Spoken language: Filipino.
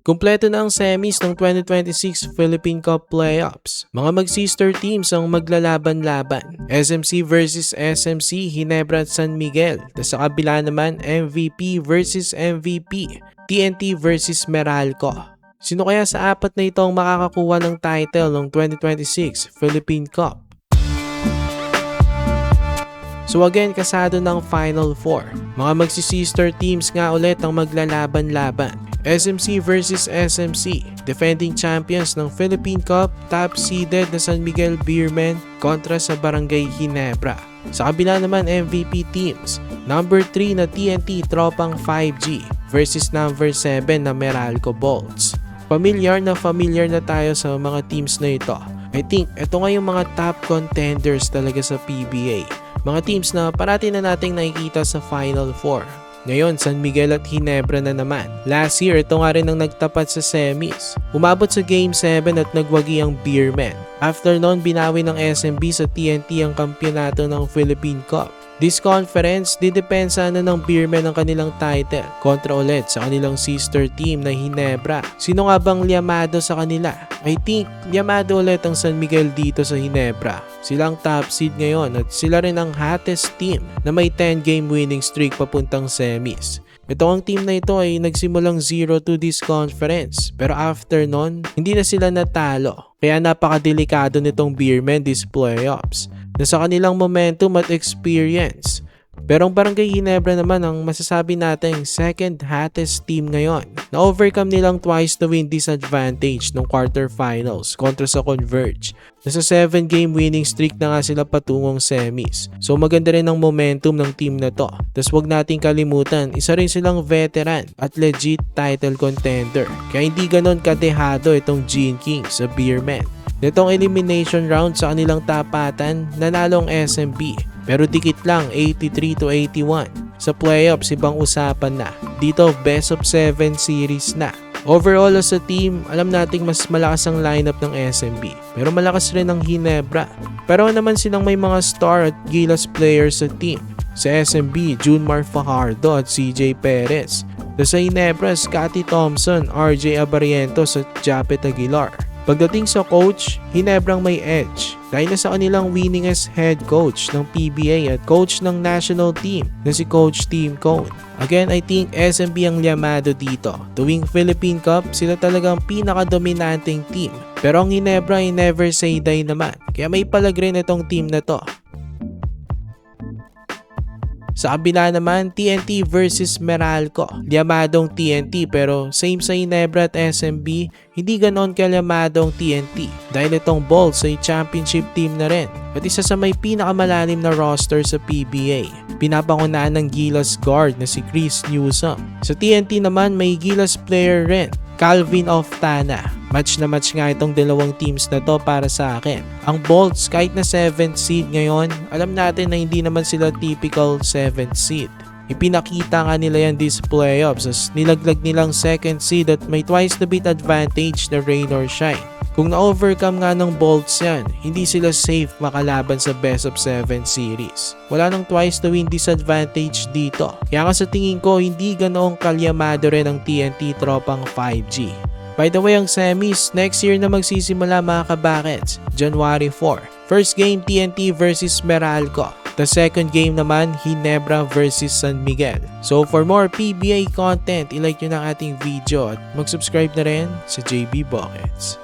Kumpleto na ang semis ng 2026 Philippine Cup Playoffs. Mga mag-sister teams ang maglalaban-laban. SMC versus SMC, Ginebra at San Miguel. Sa kabila naman, MVP versus MVP. TNT versus Meralco. Sino kaya sa apat na ito ang makakakuha ng title ng 2026 Philippine Cup? So again, kasado ng Final Four. Mga magsi-sister teams nga ulit ang maglalaban-laban. SMC versus SMC, defending champions ng Philippine Cup, top-seeded na San Miguel Beermen kontra sa Barangay Ginebra. Sa kabila naman, MVP teams, number 3 na TNT Tropang 5G versus number 7 na Meralco Bolts. Familiar na tayo sa mga teams na ito. I think ito nga yung mga top contenders talaga sa PBA. Mga teams na parati na nating nakikita sa Final Four. Ngayon, San Miguel at Ginebra na naman. Last year, ito nga rin ang nagtapat sa semis. Umabot sa Game 7 at nagwagi ang Beermen. After noon, binawi ng SMB sa TNT ang kampyonato ng Philippine Cup. This conference, didepensa na ng Beermen ang kanilang title kontra ulit sa kanilang sister team na Ginebra. Sino nga bang liyamado sa kanila? I think liyamado ulit ang San Miguel dito sa Ginebra. Silang top seed ngayon at sila rin ang hottest team na may 10-game winning streak papuntang semis. Ito ang team na ito ay nagsimulang 0-2 this conference, pero after nun, hindi na sila natalo. Kaya napakadelikado nitong Beermen this playoffs na sa kanilang momentum at experience. Pero ang Barangay Ginebra naman ang masasabi nating second hottest team ngayon. Na-overcome nilang twice to win disadvantage ng quarterfinals kontra sa Converge. Nasa 7-game winning streak na nga sila patungong semis. So maganda rin ang momentum ng team na to. Tas wag nating kalimutan, isa rin silang veteran at legit title contender. Kaya hindi ganon kadehado itong Gene King sa Beermen. Nitong elimination round sa kanilang tapatan, nanalo ang SMB. Pero dikit lang, 83-81. Sa playoffs, ibang usapan na. Dito, best of 7 series na. Overall as a team, alam nating mas malakas ang lineup ng SMB. Pero malakas rin ang Ginebra. Pero naman silang may mga star at gilas players sa team. Sa SMB, Junmar Fajardo at CJ Perez. Sa Ginebra, Scotty Thompson, RJ Abarientos at Japet Aguilar. Pagdating sa coach, Ginebrang may edge dahil na sa kanilang winningest head coach ng PBA at coach ng national team na si Coach Tim Cone. Again, I think SMB ang liyamado dito. Tuwing Philippine Cup, sila talagang pinaka-dominanting team. Pero ang Ginebra ay never say die naman. Kaya may palag rin itong team na to. Sa kabila naman, TNT versus Meralco. Liyamadong TNT pero same sa Ginebra at SMB, hindi ganon kalyamadong TNT. Dahil itong Bolts ay championship team na rin at isa sa may pinakamalalim na roster sa PBA. Pinapangunaan ng Gilas guard na si Chris Newsom. Sa TNT naman may Gilas player rin, Calvin Oftana. Match na match nga itong dalawang teams na to para sa akin. Ang Bolts kahit na 7th seed ngayon, alam natin na hindi naman sila typical 7th seed. Ipinakita nga nila yan this playoffs as nilaglag nilang 2nd seed at may twice the beat advantage na rain or shine. Kung na-overcome nga ng Bolts yan, hindi sila safe makalaban sa best of 7 series. Wala nang twice to win disadvantage dito. Kaya nga sa tingin ko, hindi ganoong kalyamado rin ang TNT Tropang 5G. By the way, ang semis, next year na magsisimula mga kabakets, January 4. First game, TNT versus Meralco. The second game naman, Ginebra versus San Miguel. So for more PBA content, ilike nyo na ating video at mag-subscribe na rin sa JB Buckets.